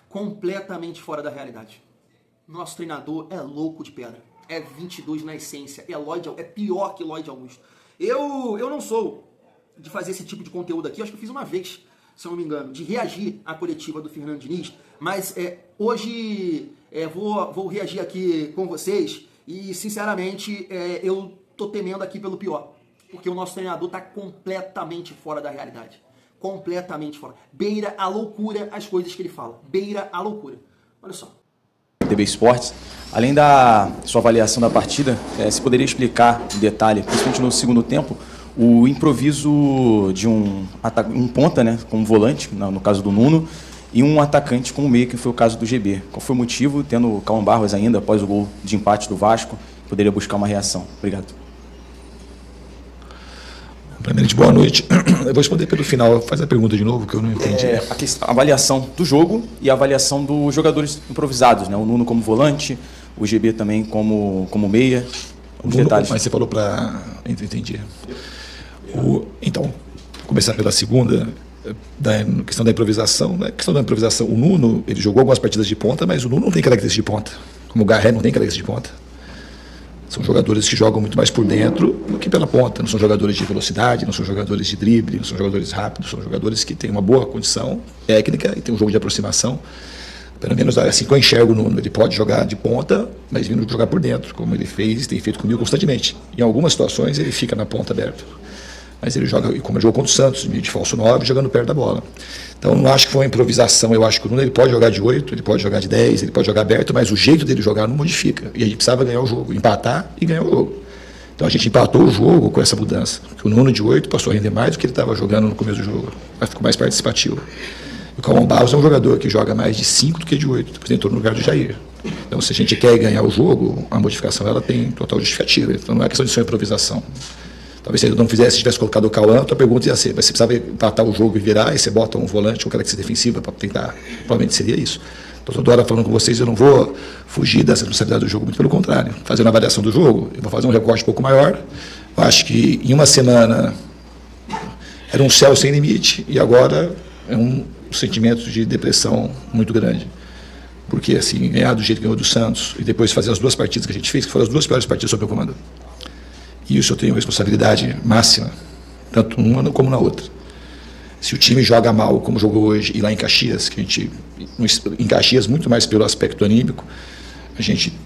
completamente fora da realidade. Nosso treinador é louco de pedra. É 22 na essência. É pior que Lloyd Augusto. Eu não sou de fazer esse tipo de conteúdo aqui. Acho que eu fiz uma vez, se eu não me engano, de reagir à coletiva do Fernando Diniz. Mas hoje vou reagir aqui com vocês. E, sinceramente, eu tô temendo aqui pelo pior. Porque o nosso treinador tá completamente fora da realidade. Completamente fora. Beira a loucura as coisas que ele fala. Beira a loucura. Olha só. TV Esportes, além da sua avaliação da partida, se poderia explicar em detalhe, principalmente no segundo tempo, o improviso de um ponta, né, como volante, no caso do Nuno, e um atacante como meia, que foi o caso do GB. Qual foi o motivo, tendo o Cauã Barros ainda, após o gol de empate do Vasco, poderia buscar uma reação? Obrigado. Primeiramente, boa noite. Eu vou responder pelo final. Faz a pergunta de novo, que eu não entendi. A avaliação do jogo e a avaliação dos jogadores improvisados, né? O Nuno como volante, o GB também como meia. Os detalhes. Mas você falou para... Entendi. Então, começar pela segunda, da questão da improvisação. Na questão da improvisação, o Nuno, ele jogou algumas partidas de ponta, mas o Nuno não tem característica de ponta. Como o Garré não tem característica de ponta. São jogadores que jogam muito mais por dentro do que pela ponta. Não são jogadores de velocidade, não são jogadores de drible, não são jogadores rápidos, são jogadores que têm uma boa condição técnica e têm um jogo de aproximação. Pelo menos assim que eu enxergo o Nuno, ele pode jogar de ponta, mas vindo jogar por dentro, como ele fez e tem feito comigo constantemente. Em algumas situações ele fica na ponta aberto. Mas ele joga, como ele jogou contra o Santos, de falso 9, jogando perto da bola. Então, não acho que foi uma improvisação. Eu acho que o Nuno ele pode jogar de 8, ele pode jogar de 10, ele pode jogar aberto, mas o jeito dele jogar não modifica. E a gente precisava ganhar o jogo, empatar e ganhar o jogo. Então, a gente empatou o jogo com essa mudança. Porque o Nuno de 8 passou a render mais do que ele estava jogando no começo do jogo. Ficou mais participativo. E o Cauã Barros é um jogador que joga mais de 5 do que de 8. Depois entrou no lugar do Jair. Então, se a gente quer ganhar o jogo, a modificação ela tem total justificativa. Então, não é questão de ser improvisação. Talvez se ele não fizesse, se tivesse colocado o Cauã, a tua pergunta ia ser, mas você precisava empatar o jogo e virar, e você bota um volante, um característica defensiva para tentar, provavelmente seria isso. Então, toda hora falando com vocês, eu não vou fugir dessa responsabilidade do jogo, muito pelo contrário. Fazendo uma avaliação do jogo, eu vou fazer um recorte um pouco maior. Eu acho que em uma semana era um céu sem limite, e agora é um sentimento de depressão muito grande. Porque, assim, ganhar do jeito que ganhou do Santos, e depois fazer as duas partidas que a gente fez, que foram as duas piores partidas sob o comando. E isso eu tenho responsabilidade máxima, tanto numa como na outra. Se o time joga mal, como jogou hoje, e lá em Caxias, que a gente, em Caxias, muito mais pelo aspecto anímico, a gente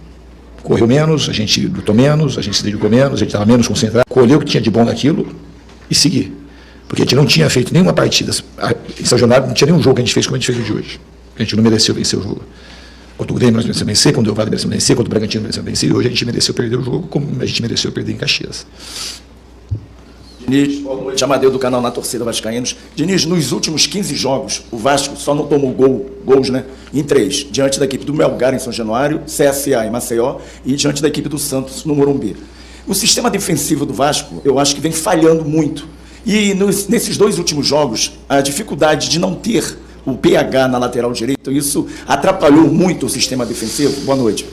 correu menos, a gente lutou menos, a gente se dedicou menos, a gente estava menos concentrado, colheu o que tinha de bom naquilo e seguir. Porque a gente não tinha feito nenhuma partida, em São Januário não tinha nenhum jogo que a gente fez como a gente fez de hoje. A gente não mereceu vencer o jogo. Contra o Grêmio nós merecemos vencer, contra o Vale merecemos vencer, contra o Bragantino merecemos vencer, e hoje a gente mereceu perder o jogo como a gente mereceu perder em Caxias. Diniz, boa noite, Amadeu do canal Na Torcida Vascaínos. Diniz, nos últimos 15 jogos, o Vasco só não tomou gols, né, em 3, diante da equipe do Melgar em São Januário, CSA em Maceió e diante da equipe do Santos no Morumbi. O sistema defensivo do Vasco, eu acho que vem falhando muito. E nesses 2 últimos jogos, a dificuldade de não ter o PH na lateral direita, isso atrapalhou muito o sistema defensivo? Boa noite.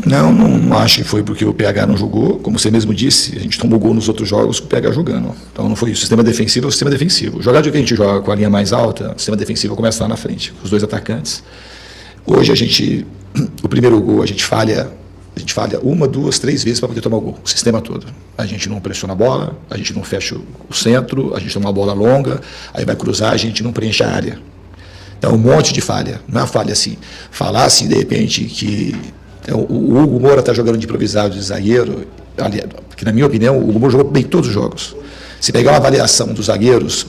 Não acho que foi porque o PH não jogou. Como você mesmo disse, a gente tomou gol nos outros jogos com o PH jogando. Então não foi isso. O sistema defensivo é o sistema defensivo. Jogar de que a gente joga com a linha mais alta, o sistema defensivo começa lá na frente, com os 2 atacantes. Hoje o primeiro gol a gente falha 1, 2, 3 vezes para poder tomar o gol, o sistema todo. A gente não pressiona a bola, a gente não fecha o centro, a gente toma uma bola longa, aí vai cruzar, a gente não preenche a área. Então, um monte de falha. Não é uma falha assim. Falar assim, de repente, que o Hugo Moura está jogando de improvisado de zagueiro, que, na minha opinião, o Hugo Moura jogou bem todos os jogos. Se pegar uma avaliação dos zagueiros,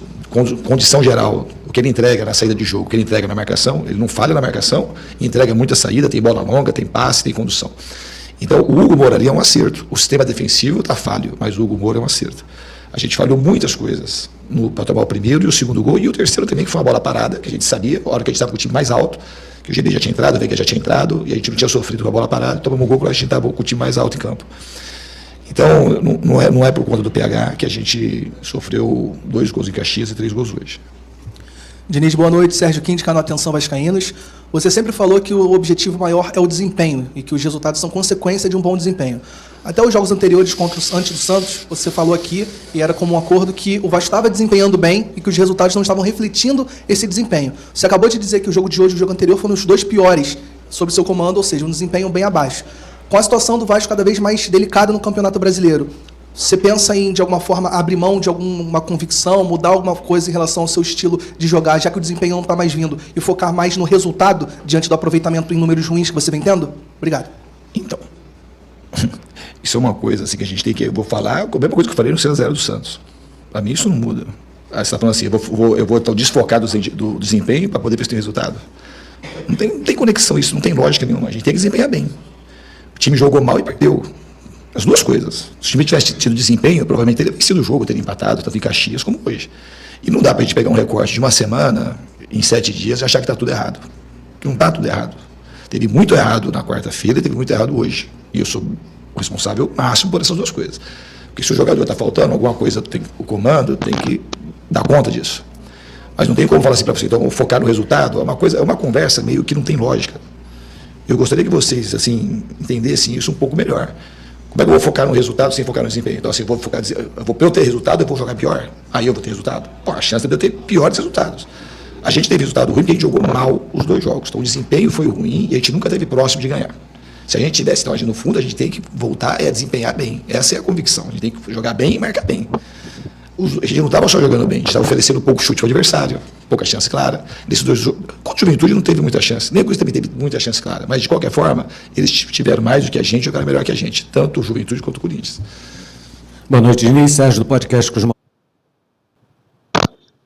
condição geral, o que ele entrega na saída de jogo, o que ele entrega na marcação, ele não falha na marcação, entrega muita saída, tem bola longa, tem passe, tem condução. Então, o Hugo Moura ali é um acerto. O sistema defensivo está falho, mas o Hugo Moura é um acerto. A gente falhou muitas coisas para tomar o primeiro e o segundo gol, e o terceiro também, que foi uma bola parada, que a gente sabia, a hora que a gente estava com o time mais alto, que o GD já tinha entrado, o Veiga já tinha entrado, e a gente não tinha sofrido com a bola parada, tomamos um gol quando a gente estava com o time mais alto em campo. Então, não é por conta do PH que a gente sofreu 2 gols em Caxias e 3 gols hoje. Diniz, boa noite. Sérgio Quim, de canal Atenção Vascaínos. Você sempre falou que o objetivo maior é o desempenho e que os resultados são consequência de um bom desempenho. Até os jogos anteriores antes do Santos, você falou aqui, e era como um acordo, que o Vasco estava desempenhando bem e que os resultados não estavam refletindo esse desempenho. Você acabou de dizer que o jogo de hoje e o jogo anterior foram os dois piores sob seu comando, ou seja, um desempenho bem abaixo. Com a situação do Vasco cada vez mais delicada no Campeonato Brasileiro, você pensa em, de alguma forma, abrir mão de alguma convicção, mudar alguma coisa em relação ao seu estilo de jogar, já que o desempenho não está mais vindo, e focar mais no resultado diante do aproveitamento em números ruins que você vem tendo? Obrigado. Então, isso é uma coisa assim, que a gente tem que... Eu vou falar a mesma coisa que eu falei no 6-0 do Santos. Para mim isso não muda. Você está falando assim, eu vou estar desfocado do desempenho para poder ter resultado. Não tem conexão isso, não tem lógica nenhuma. A gente tem que desempenhar bem. O time jogou mal e perdeu. As duas coisas. Se o time tivesse tido desempenho, provavelmente teria vencido o jogo, teria empatado, tanto em Caxias como hoje. E não dá para a gente pegar um recorte de uma semana, em 7 dias, e achar que está tudo errado. Porque não está tudo errado. Teve muito errado na quarta-feira e teve muito errado hoje. E eu sou o responsável máximo por essas duas coisas. Porque se o jogador está faltando alguma coisa, o comando tem que dar conta disso. Mas não tem como falar assim para você, então focar no resultado, é uma conversa meio que não tem lógica. Eu gostaria que vocês assim entendessem isso um pouco melhor. Como é que eu vou focar no resultado sem focar no desempenho? Então, assim, para eu ter resultado, eu vou jogar pior. Aí eu vou ter resultado. Pô, a chance de eu ter piores resultados. A gente teve resultado ruim porque a gente jogou mal os 2 jogos. Então, o desempenho foi ruim e a gente nunca esteve próximo de ganhar. Se a gente tivesse, então, no fundo, a gente tem que voltar a desempenhar bem. Essa é a convicção. A gente tem que jogar bem e marcar bem. A gente não estava só jogando bem, a gente estava oferecendo pouco chute para o adversário, pouca chance clara. Nesses 2 jogos, contra o Juventude não teve muita chance, nem o Cruz também teve muita chance clara, mas de qualquer forma, eles tiveram mais do que a gente, jogaram melhor que a gente, tanto o Juventude quanto o Corinthians. Boa noite, Diniz, Sérgio do podcast Cruz.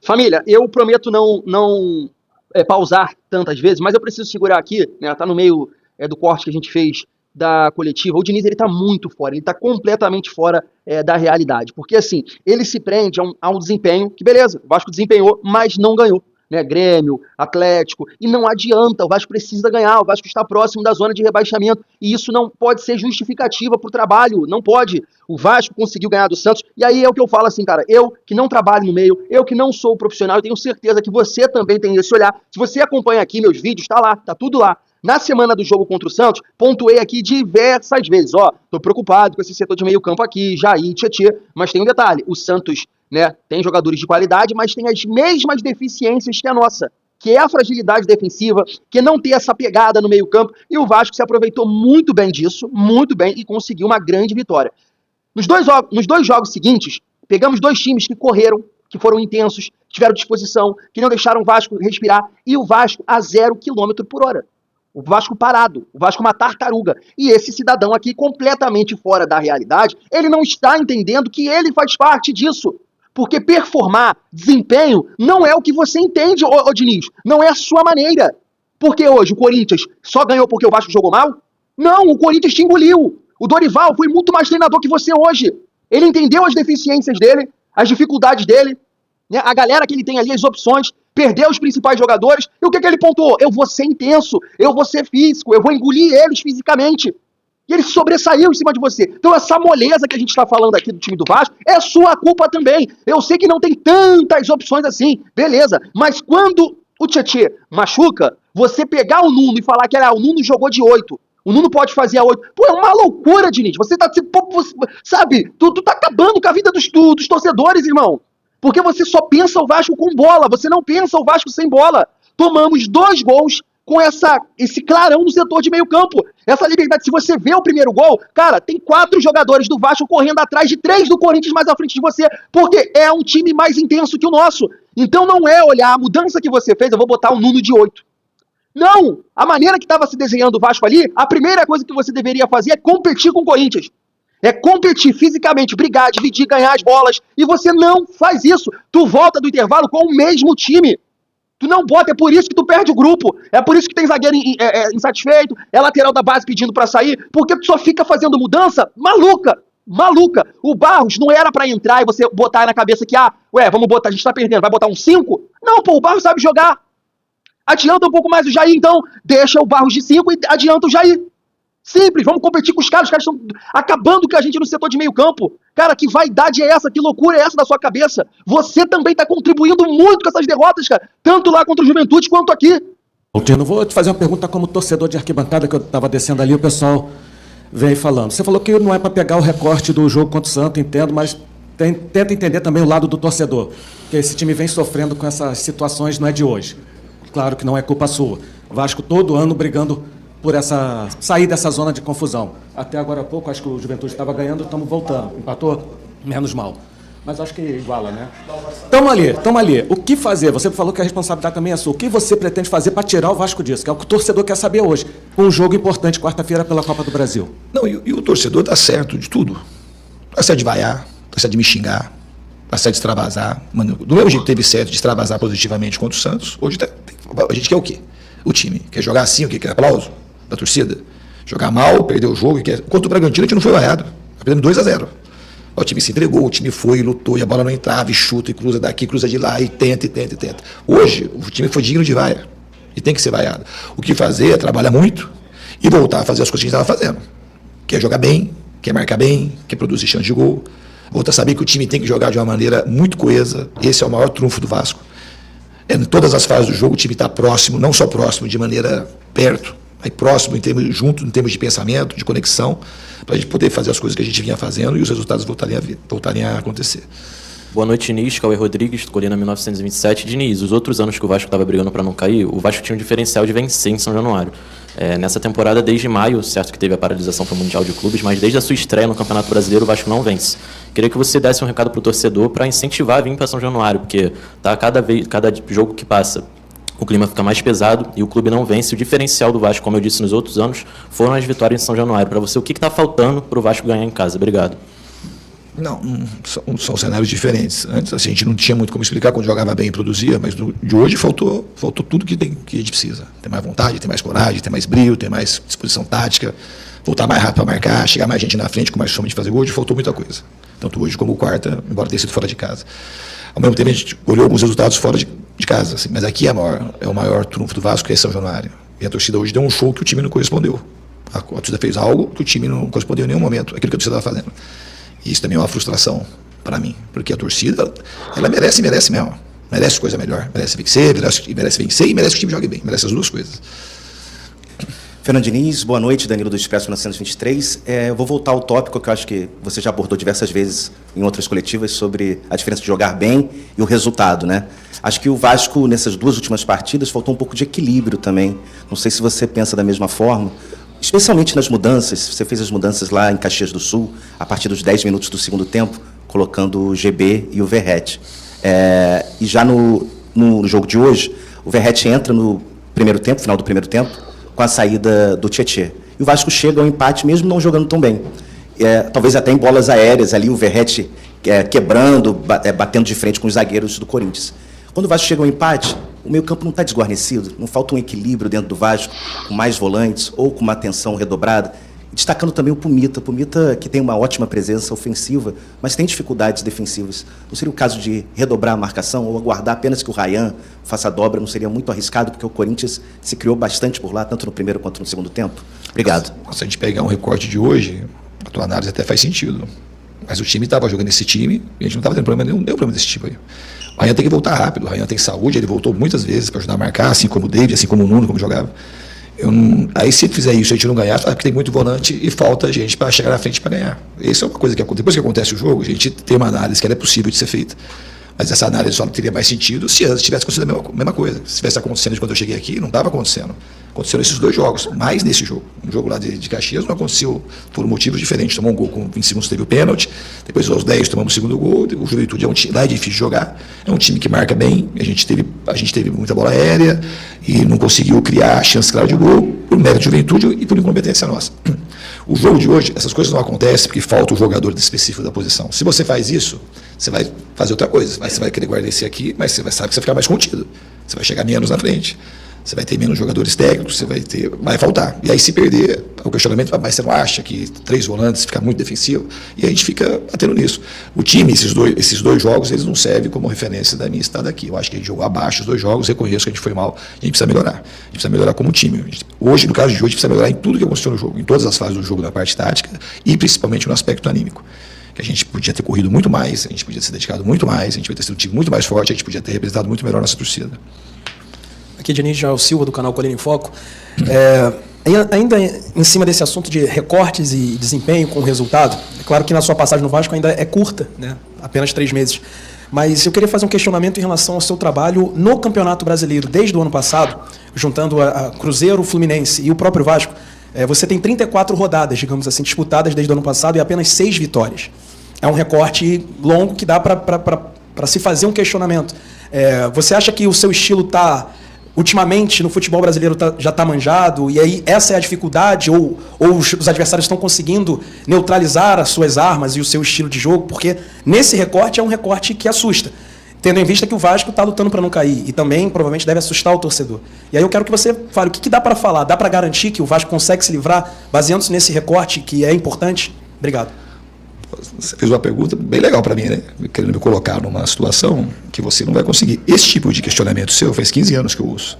Família, eu prometo não pausar tantas vezes, mas eu preciso segurar aqui, né, tá no meio do corte que a gente fez da coletiva. O Diniz, ele tá muito fora, ele tá completamente fora da realidade, porque assim, ele se prende a um desempenho que, beleza, o Vasco desempenhou, mas não ganhou, né, Grêmio, Atlético, e não adianta, o Vasco precisa ganhar, o Vasco está próximo da zona de rebaixamento, e isso não pode ser justificativa pro trabalho, não pode. O Vasco conseguiu ganhar do Santos, e aí é o que eu falo assim, cara, eu que não trabalho no meio, eu que não sou profissional, eu tenho certeza que você também tem esse olhar. Se você acompanha aqui meus vídeos, tá lá, tá tudo lá. Na semana do jogo contra o Santos, pontuei aqui diversas vezes, tô preocupado com esse setor de meio campo aqui, Jair, Tietê, mas tem um detalhe, o Santos, né, tem jogadores de qualidade, mas tem as mesmas deficiências que a nossa, que é a fragilidade defensiva, que não ter essa pegada no meio campo, e o Vasco se aproveitou muito bem disso, muito bem, e conseguiu uma grande vitória. Nos dois jogos seguintes, pegamos 2 times que correram, que foram intensos, tiveram disposição, que não deixaram o Vasco respirar, e o Vasco a 0 km por hora. O Vasco parado, o Vasco uma tartaruga. E esse cidadão aqui, completamente fora da realidade, ele não está entendendo que ele faz parte disso. Porque performar, desempenho, não é o que você entende, ô Diniz. Não é a sua maneira. Porque hoje o Corinthians só ganhou porque o Vasco jogou mal? Não, o Corinthians te engoliu. O Dorival foi muito mais treinador que você hoje. Ele entendeu as deficiências dele, as dificuldades dele, né? A galera que ele tem ali, as opções, perdeu os principais jogadores, e o que ele pontuou? Eu vou ser intenso, eu vou ser físico, eu vou engolir eles fisicamente. E ele sobressaiu em cima de você. Então essa moleza que a gente está falando aqui do time do Vasco é sua culpa também. Eu sei que não tem tantas opções assim, beleza, mas quando o Tietê machuca, você pegar o Nuno e falar que o Nuno jogou de 8, o Nuno pode fazer a 8. Pô, é uma loucura, Diniz. Você tá, sabe, tu tá acabando com a vida dos torcedores, irmão. Porque você só pensa o Vasco com bola, você não pensa o Vasco sem bola. Tomamos 2 gols com esse clarão no setor de meio campo. Essa liberdade, se você vê o primeiro gol, cara, tem 4 jogadores do Vasco correndo atrás de 3 do Corinthians mais à frente de você, porque é um time mais intenso que o nosso. Então não é olhar a mudança que você fez, eu vou botar o Nuno de 8. Não! A maneira que estava se desenhando o Vasco ali, a primeira coisa que você deveria fazer é competir com o Corinthians. É competir fisicamente, brigar, dividir, ganhar as bolas. E você não faz isso. Tu volta do intervalo com o mesmo time. Tu não bota, é por isso que tu perde o grupo. É por isso que tem zagueiro insatisfeito, é lateral da base pedindo pra sair, porque tu só fica fazendo mudança maluca. Maluca. O Barros não era pra entrar e você botar na cabeça que, vamos botar, a gente tá perdendo, vai botar um 5? Não, pô, o Barros sabe jogar. Adianta um pouco mais o Jair, então. Deixa o Barros de 5 e adianta o Jair. Simples, vamos competir com os caras estão acabando com a gente no setor de meio campo. Cara, que vaidade é essa? Que loucura é essa da sua cabeça? Você também está contribuindo muito com essas derrotas, cara. Tanto lá contra o Juventude quanto aqui. Altino, vou te fazer uma pergunta como torcedor de arquibancada, que eu estava descendo ali, o pessoal vem falando. Você falou que não é para pegar o recorte do jogo contra o Santos, entendo, mas tenta entender também o lado do torcedor, que esse time vem sofrendo com essas situações, não é de hoje. Claro que não é culpa sua. O Vasco todo ano brigando por sair dessa zona de confusão. Até agora há pouco, acho que o Juventude estava ganhando, estamos voltando. Empatou? Menos mal. Mas acho que iguala, né? Tamo ali. O que fazer? Você falou que a responsabilidade também é sua. O que você pretende fazer para tirar o Vasco disso? Que é o que o torcedor quer saber hoje. Com um jogo importante, quarta-feira, pela Copa do Brasil. Não, e o torcedor tá certo de tudo. Tá certo de vaiar, tá certo de me xingar, tá certo de extravasar. Mano, do mesmo jeito que teve certo de extravasar positivamente contra o Santos, hoje a gente quer o quê? O time quer jogar assim, o quê? Quer aplauso da torcida? Jogar mal, perder o jogo. Contra o Bragantino a gente não foi vaiado. Perdemos 2-0. O time se entregou, o time foi, lutou, e a bola não entrava, e chuta, e cruza daqui, cruza de lá, e tenta. Hoje, o time foi digno de vaia, e tem que ser vaiado. O que fazer é trabalhar muito e voltar a fazer as coisas que a gente estava fazendo. Quer jogar bem, quer marcar bem, quer produzir chance de gol. Voltar a saber que o time tem que jogar de uma maneira muito coesa. Esse é o maior trunfo do Vasco. Em todas as fases do jogo, o time está próximo, não só próximo, de maneira perto, aí próximo, junto em termos de pensamento, de conexão, para a gente poder fazer as coisas que a gente vinha fazendo e os resultados voltarem a acontecer. Boa noite, Diniz. Cauê Rodrigues, Colina 1927. Diniz, os outros anos que o Vasco estava brigando para não cair, o Vasco tinha um diferencial de vencer em São Januário. Nessa temporada, desde maio, certo que teve a paralisação para o Mundial de Clubes, mas desde a sua estreia no Campeonato Brasileiro, o Vasco não vence. Queria que você desse um recado para o torcedor para incentivar a vir para São Januário, porque cada jogo que passa, o clima fica mais pesado e o clube não vence. O diferencial do Vasco, como eu disse nos outros anos, foram as vitórias em São Januário. Para você, o que está faltando para o Vasco ganhar em casa? Obrigado. Não, são cenários diferentes. Antes assim, a gente não tinha muito como explicar quando jogava bem e produzia, mas de hoje faltou tudo que a gente precisa. Ter mais vontade, ter mais coragem, ter mais brilho, ter mais disposição tática, voltar mais rápido para marcar, chegar mais gente na frente com mais fome de fazer gol. Hoje faltou muita coisa. Tanto hoje como quarta, embora tenha sido fora de casa. Ao mesmo tempo, a gente olhou alguns resultados fora de casa, assim, mas aqui é o maior trunfo do Vasco, que é São Januário. E a torcida hoje deu um show que o time não correspondeu. A torcida fez algo que o time não correspondeu em nenhum momento, aquilo que a torcida estava fazendo. E isso também é uma frustração para mim, porque a torcida, ela merece mesmo. Merece coisa melhor, merece vencer e merece que o time jogue bem, merece as duas coisas. Fernando Diniz, boa noite, Danilo do Expresso 1923. Eu vou voltar ao tópico que eu acho que você já abordou diversas vezes em outras coletivas sobre a diferença de jogar bem e o resultado, né? Acho que o Vasco, nessas duas últimas partidas, faltou um pouco de equilíbrio também. Não sei se você pensa da mesma forma, especialmente nas mudanças. Você fez as mudanças lá em Caxias do Sul, a partir dos 10 minutos do segundo tempo, colocando o GB e o Verratti. E já no jogo de hoje, o Verratti entra no primeiro tempo, final do primeiro tempo, com a saída do Tietê. E o Vasco chega ao empate, mesmo não jogando tão bem. Talvez até em bolas aéreas, ali o Verratti quebrando, batendo de frente com os zagueiros do Corinthians. Quando o Vasco chega ao empate, o meio-campo não está desguarnecido, não falta um equilíbrio dentro do Vasco, com mais volantes ou com uma atenção redobrada. Destacando também o Pumita. Pumita, que tem uma ótima presença ofensiva, mas tem dificuldades defensivas. Não seria o caso de redobrar a marcação ou aguardar apenas que o Ryan faça a dobra? Não seria muito arriscado, porque o Corinthians se criou bastante por lá, tanto no primeiro quanto no segundo tempo? Obrigado. Se a gente pegar um recorte de hoje, a tua análise até faz sentido. Mas o time estava jogando esse time e a gente não estava tendo nenhum problema desse tipo aí. O Ryan tem que voltar rápido, o Ryan tem saúde, ele voltou muitas vezes para ajudar a marcar, assim como o David, assim como o Nuno, como jogava. Aí se fizer isso, a gente não ganhar, sabe que tem muito volante e falta gente para chegar na frente para ganhar. Isso é uma coisa que depois que acontece o jogo, a gente tem uma análise que ela é possível de ser feita. Mas essa análise só não teria mais sentido se antes tivesse acontecido a mesma coisa. Se tivesse acontecendo quando eu cheguei aqui, não estava acontecendo. Aconteceram esses dois jogos, mais nesse jogo. No jogo lá de Caxias não aconteceu por motivos diferentes. Tomou um gol com 20 segundos, teve o pênalti. Depois aos 10 tomamos o segundo gol. O Juventude é um time, lá é difícil de jogar. É um time que marca bem. A gente teve muita bola aérea e não conseguiu criar chance clara de gol por mérito de Juventude e por incompetência nossa. O jogo de hoje, essas coisas não acontecem porque falta o jogador específico da posição. Se você faz isso, você vai fazer outra coisa. Você vai querer guardar esse aqui, mas você vai saber que você vai ficar mais contido. Você vai chegar menos na frente. Você vai ter menos jogadores técnicos, vai faltar. E aí se perder, o questionamento, mas você não acha que 3 volantes fica muito defensivo? E a gente fica batendo nisso. O time, esses dois jogos, eles não servem como referência da minha estada aqui. Eu acho que a gente jogou abaixo os 2 jogos, reconheço que a gente foi mal, a gente precisa melhorar. A gente precisa melhorar como time. Hoje, no caso de hoje, a gente precisa melhorar em tudo que aconteceu no jogo, em todas as fases do jogo, na parte tática e principalmente no aspecto anímico. Que a gente podia ter corrido muito mais, a gente podia ter se dedicado muito mais, a gente podia ter sido um time muito mais forte, a gente podia ter representado muito melhor a nossa torcida. Aqui é Diniz Jael Silva, do canal Colina em Foco. Ainda em cima desse assunto de recortes e desempenho com o resultado, é claro que na sua passagem no Vasco ainda é curta, né? Apenas 3 meses. Mas eu queria fazer um questionamento em relação ao seu trabalho no Campeonato Brasileiro desde o ano passado, juntando a Cruzeiro, o Fluminense e o próprio Vasco. Você tem 34 rodadas, digamos assim, disputadas desde o ano passado e apenas 6 vitórias. É um recorte longo que dá para se fazer um questionamento. Você acha que o seu estilo está... ultimamente, no futebol brasileiro já está manjado, e aí essa é a dificuldade, ou os adversários estão conseguindo neutralizar as suas armas e o seu estilo de jogo, porque nesse recorte é um recorte que assusta, tendo em vista que o Vasco está lutando para não cair, e também provavelmente deve assustar o torcedor. E aí eu quero que você fale o que dá para falar, dá para garantir que o Vasco consegue se livrar, baseando-se nesse recorte que é importante? Obrigado. Você fez uma pergunta bem legal para mim, né? Querendo me colocar numa situação que você não vai conseguir. Esse tipo de questionamento seu faz 15 anos que eu uso.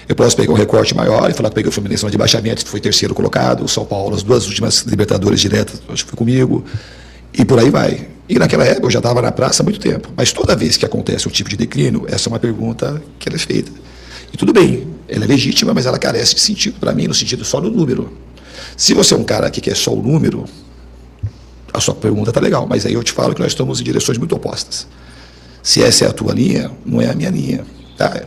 Eu posso pegar um recorte maior e falar que peguei o Fluminense no de baixamento, que foi 3º colocado, o São Paulo, as 2 últimas Libertadores diretas, acho que foi comigo, e por aí vai. E naquela época eu já estava na praça há muito tempo. Mas toda vez que acontece um tipo de declínio, essa é uma pergunta que ela é feita. E tudo bem, ela é legítima, mas ela carece de sentido para mim, no sentido só do número. Se você é um cara que quer só o número, a sua pergunta está legal, mas aí eu te falo que nós estamos em direções muito opostas. Se essa é a tua linha, não é a minha linha. Tá?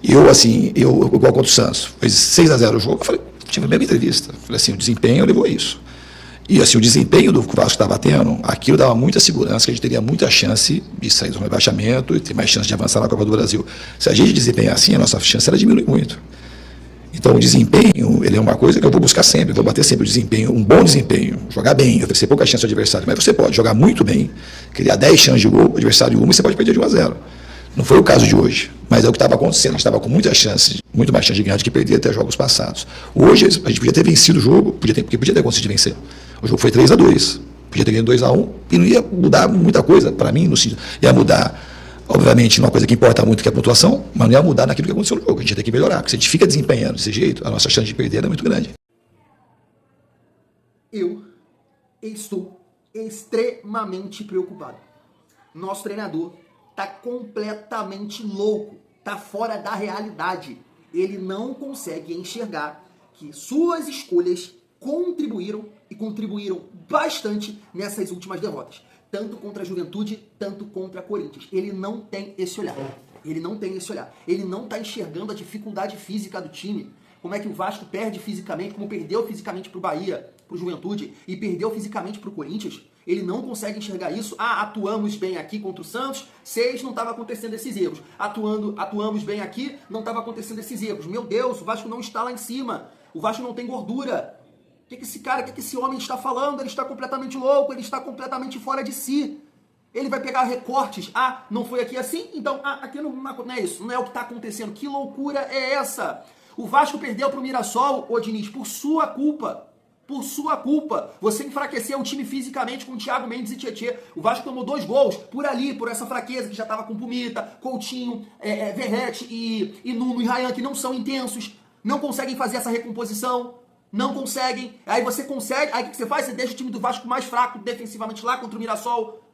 Eu, igual contra o Santos, foi 6-0 o jogo, eu falei, tive a mesma entrevista. Falei assim, o desempenho levou isso. E assim, o desempenho do Vasco estava tendo, aquilo dava muita segurança, que a gente teria muita chance de sair do rebaixamento e ter mais chance de avançar na Copa do Brasil. Se a gente desempenhar assim, a nossa chance ela diminui muito. Então, o desempenho, ele é uma coisa que eu vou buscar sempre, eu vou bater sempre o desempenho, um bom desempenho, jogar bem, oferecer pouca chance ao adversário, mas você pode jogar muito bem, criar 10 chances de gol, o adversário 1, e você pode perder de 1-0. Não foi o caso de hoje, mas é o que estava acontecendo, a gente estava com muita chance, muito mais chance de ganhar do que perder até jogos passados. Hoje, a gente podia ter vencido o jogo, porque podia ter conseguido vencer. O jogo foi 3-2, podia ter ganho 2-1, e não ia mudar muita coisa, para mim, ia mudar... Obviamente, uma coisa que importa muito que é a pontuação, mas não ia mudar naquilo que aconteceu no jogo. A gente tem que melhorar, porque se a gente fica desempenhando desse jeito, a nossa chance de perder é muito grande. Eu estou extremamente preocupado. Nosso treinador está completamente louco, está fora da realidade. Ele não consegue enxergar que suas escolhas contribuíram e contribuíram bastante nessas últimas derrotas. Tanto contra a Juventude, tanto contra a Corinthians. Ele não tem esse olhar. Ele não tem esse olhar. Ele não está enxergando a dificuldade física do time. Como é que o Vasco perde fisicamente, como perdeu fisicamente para o Bahia, para o Juventude, e perdeu fisicamente para o Corinthians. Ele não consegue enxergar isso. Atuamos bem aqui contra o Santos, 6 não estava acontecendo esses erros. Atuamos bem aqui, não estava acontecendo esses erros. Meu Deus, o Vasco não está lá em cima. O Vasco não tem gordura. O que esse cara, o que esse homem está falando? Ele está completamente louco, ele está completamente fora de si. Ele vai pegar recortes. Não foi aqui assim? Então, aqui não é isso. Não é o que está acontecendo. Que loucura é essa? O Vasco perdeu para o Mirassol, ô Diniz, por sua culpa. Por sua culpa. Você enfraqueceu o time fisicamente com o Thiago Mendes e Tietê. O Vasco tomou 2 gols por ali, por essa fraqueza que já estava com Pumita, Coutinho, Verrete e Nuno e Ryan, que não são intensos. Não conseguem fazer essa recomposição. Não conseguem, aí você consegue, aí o que você faz? Você deixa o time do Vasco mais fraco defensivamente lá contra o Mirassol,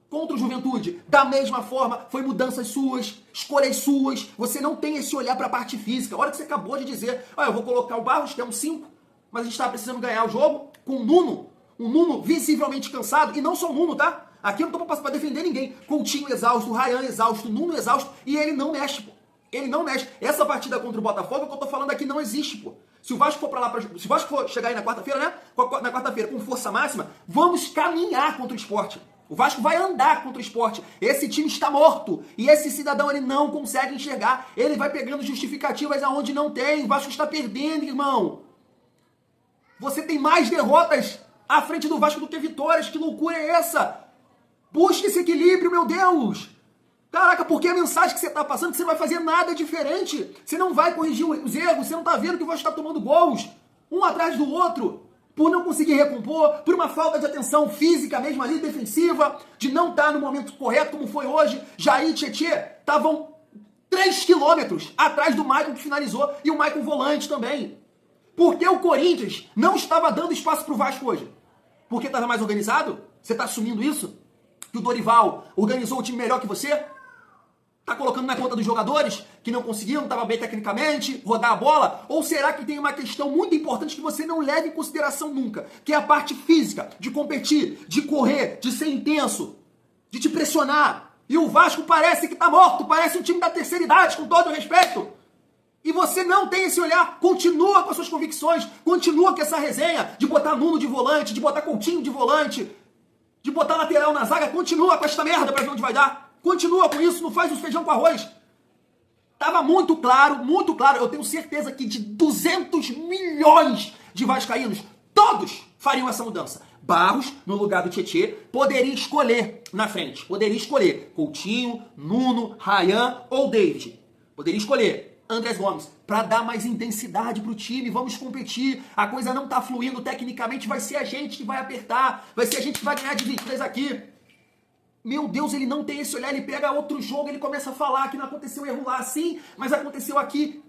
contra o Juventude. Da mesma forma, foi mudanças suas, escolhas suas, você não tem esse olhar para a parte física. A hora que você acabou de dizer, eu vou colocar o Barros, que é um 5, mas a gente está precisando ganhar o jogo com o Nuno, um Nuno visivelmente cansado, e não só o Nuno, tá? Aqui eu não tô para defender ninguém. Coutinho exausto, Ryan exausto, Nuno exausto, e ele não mexe, pô. Ele não mexe. Essa partida contra o Botafogo, que eu tô falando aqui, não existe, pô. Se o Vasco for para lá, se o Vasco for chegar aí na quarta-feira, né? Na quarta-feira com força máxima, vamos caminhar contra o Sport. O Vasco vai andar contra o Sport. Esse time está morto. E esse cidadão, ele não consegue enxergar. Ele vai pegando justificativas aonde não tem. O Vasco está perdendo, irmão. Você tem mais derrotas à frente do Vasco do que vitórias. Que loucura é essa? Busque esse equilíbrio, meu Deus. Caraca, porque a mensagem que você está passando é que você não vai fazer nada diferente. Você não vai corrigir os erros, você não está vendo que o Vasco está tomando gols, um atrás do outro, por não conseguir recompor, por uma falta de atenção física mesmo ali, defensiva, de não estar no momento correto, como foi hoje. Jair e Tietê estavam 3 quilômetros atrás do Maicon que finalizou, e o Maicon volante também. Por que o Corinthians não estava dando espaço para o Vasco hoje? Porque estava mais organizado? Você está assumindo isso? Que o Dorival organizou o time melhor que você? Tá colocando na conta dos jogadores que não conseguiram, não estava bem tecnicamente, rodar a bola? Ou será que tem uma questão muito importante que você não leva em consideração nunca? Que é a parte física, de competir, de correr, de ser intenso, de te pressionar. E o Vasco parece que tá morto, parece um time da terceira idade, com todo o respeito. E você não tem esse olhar, continua com as suas convicções, continua com essa resenha de botar Nuno de volante, de botar Coutinho de volante, de botar lateral na zaga, continua com esta merda pra ver onde vai dar. Continua com isso, não faz os feijão com arroz. Tava muito claro, eu tenho certeza que de 200 milhões de vascaínos, todos fariam essa mudança. Barros, no lugar do Tietê, poderia escolher na frente. Poderia escolher Coutinho, Nuno, Ryan ou David. Poderia escolher Andrés Gomes, para dar mais intensidade pro time, vamos competir, a coisa não tá fluindo tecnicamente, vai ser a gente que vai apertar, vai ser a gente que vai ganhar de 23 aqui. Meu Deus, ele não tem esse olhar, ele pega outro jogo, ele começa a falar que não aconteceu erro lá assim, mas aconteceu aqui.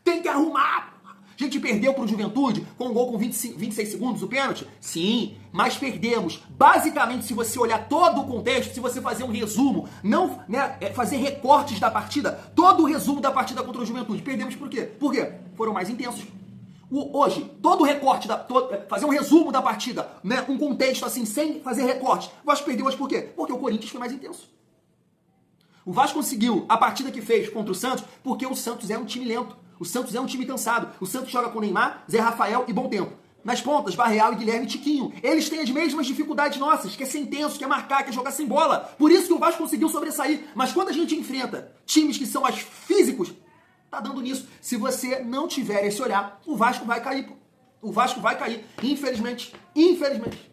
Tem que arrumar. A gente perdeu pro Juventude com um gol com 26 segundos, o pênalti? Sim, mas perdemos. Basicamente, se você olhar todo o contexto, se você fazer um resumo, não, né, fazer recortes da partida, todo o resumo da partida contra o Juventude, perdemos por quê? Por quê? Foram mais intensos. Hoje, todo o recorte, fazer um resumo da partida, né, um contexto assim, sem fazer recorte, o Vasco perdeu hoje por quê? Porque o Corinthians foi mais intenso. O Vasco conseguiu a partida que fez contra o Santos porque o Santos é um time lento. O Santos é um time cansado. O Santos joga com Neymar, Zé Rafael e Bom Tempo. Nas pontas, Barreal e Guilherme e Tiquinho. Eles têm as mesmas dificuldades nossas, que é ser intenso, que é marcar, que é jogar sem bola. Por isso que o Vasco conseguiu sobressair. Mas quando a gente enfrenta times que são mais físicos, tá dando nisso. Se você não tiver esse olhar, o Vasco vai cair. O Vasco vai cair. Infelizmente. Infelizmente.